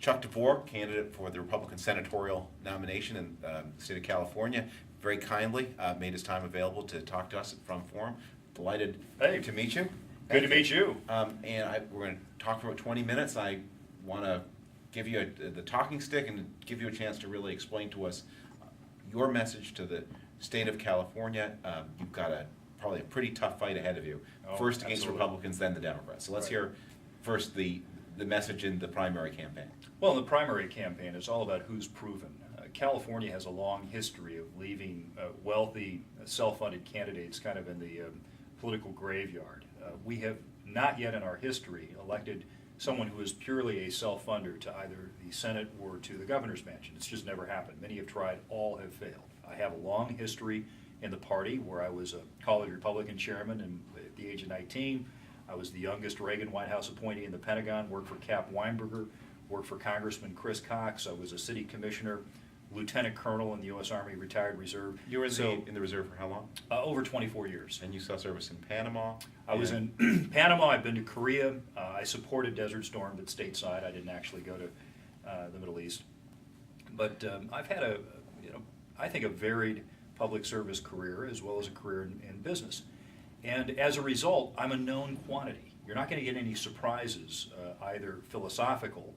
Chuck Devore, candidate for the Republican Senatorial nomination in the state of California, very kindly made his time available to talk to us at FrumForum. Delighted to meet you. Good to meet you. We're going to talk for about 20 minutes. I want to give you the talking stick and give you a chance to really explain to us your message to the state of California. You've got probably a pretty tough fight ahead of you. First against absolutely. Republicans, then the Democrats. So let's hear first the message in the primary campaign. Well, in the primary campaign, it's all about who's proven. California has a long history of leaving wealthy, self-funded candidates kind of in the political graveyard. We have not yet in our history elected someone who is purely a self-funder to either the Senate or to the governor's mansion. It's just never happened. Many have tried, all have failed. I have a long history in the party where I was a college Republican chairman and at the age of 19. I was the youngest Reagan White House appointee in the Pentagon, worked for Cap Weinberger, worked for Congressman Chris Cox. I was a city commissioner, lieutenant colonel in the U.S. Army Retired Reserve. You were in the reserve for how long? Over 24 years. And you saw service in Panama? I was in Panama. I've been to Korea. I supported Desert Storm, but stateside. I didn't actually go to the Middle East. But I've had I think a varied public service career as well as a career in business. And as a result, I'm a known quantity. You're not going to get any surprises, either philosophical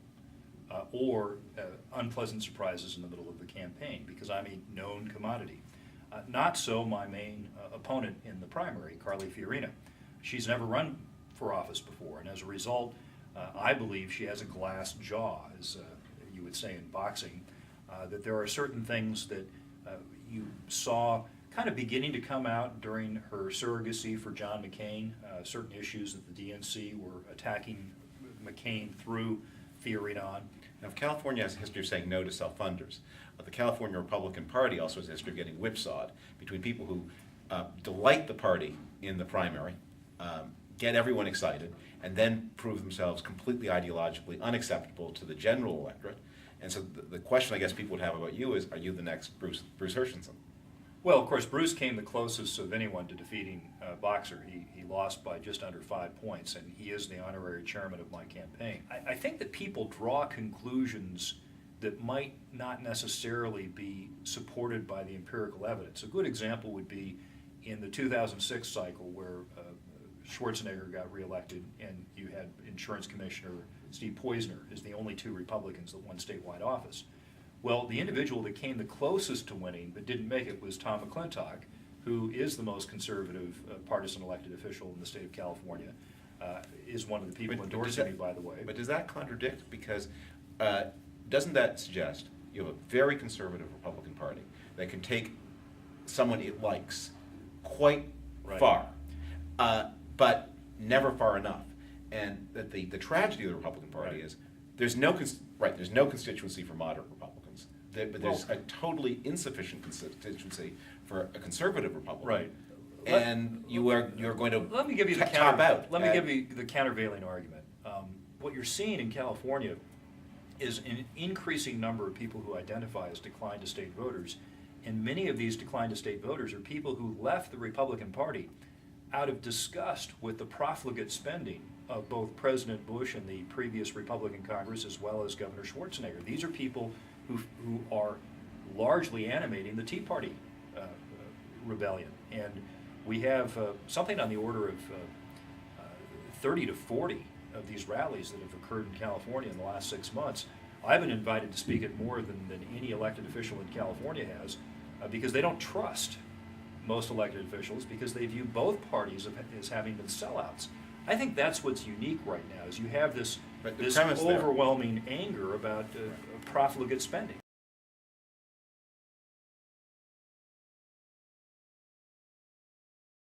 or unpleasant surprises in the middle of the campaign, because I'm a known commodity. Not so my main opponent in the primary, Carly Fiorina. She's never run for office before, and as a result, I believe she has a glass jaw, as you would say in boxing, that there are certain things that you saw kind of beginning to come out during her surrogacy for John McCain, certain issues that the DNC were attacking McCain through Fiorina on. Now, if California has a history of saying no to self-funders, the California Republican Party also has a history of getting whipsawed between people who delight the party in the primary, get everyone excited, and then prove themselves completely ideologically unacceptable to the general electorate. And so the question I guess people would have about you is, are you the next Bruce Hershenson? Well, of course, Bruce came the closest of anyone to defeating Boxer. He lost by just under 5 points, and he is the honorary chairman of my campaign. I think that people draw conclusions that might not necessarily be supported by the empirical evidence. A good example would be in the 2006 cycle where Schwarzenegger got reelected, and you had Insurance Commissioner Steve Poizner as the only two Republicans that won statewide office. Well, the individual that came the closest to winning but didn't make it was Tom McClintock, who is the most conservative partisan elected official in the state of California, is one of the people endorsing me, by the way. But does that contradict? Because doesn't that suggest you have a very conservative Republican Party that can take someone it likes quite far, but never far enough? And that the tragedy of the Republican Party is there's no constituency for moderate Republicans, but there's a totally insufficient constituency for a conservative Republican. Right. And you're going to let me give you the top out. Let me give you the countervailing argument. What you're seeing in California is an increasing number of people who identify as declined to state voters, and many of these declined to state voters are people who left the Republican Party out of disgust with the profligate spending of both President Bush and the previous Republican Congress, as well as Governor Schwarzenegger. These are people who are largely animating the Tea Party rebellion. And we have something on the order of 30 to 40 of these rallies that have occurred in California in the last 6 months. I've been invited to speak at more than any elected official in California has, because they don't trust most elected officials, because they view both parties as having been sellouts. I think that's what's unique right now, is you have this overwhelming anger about profligate spending.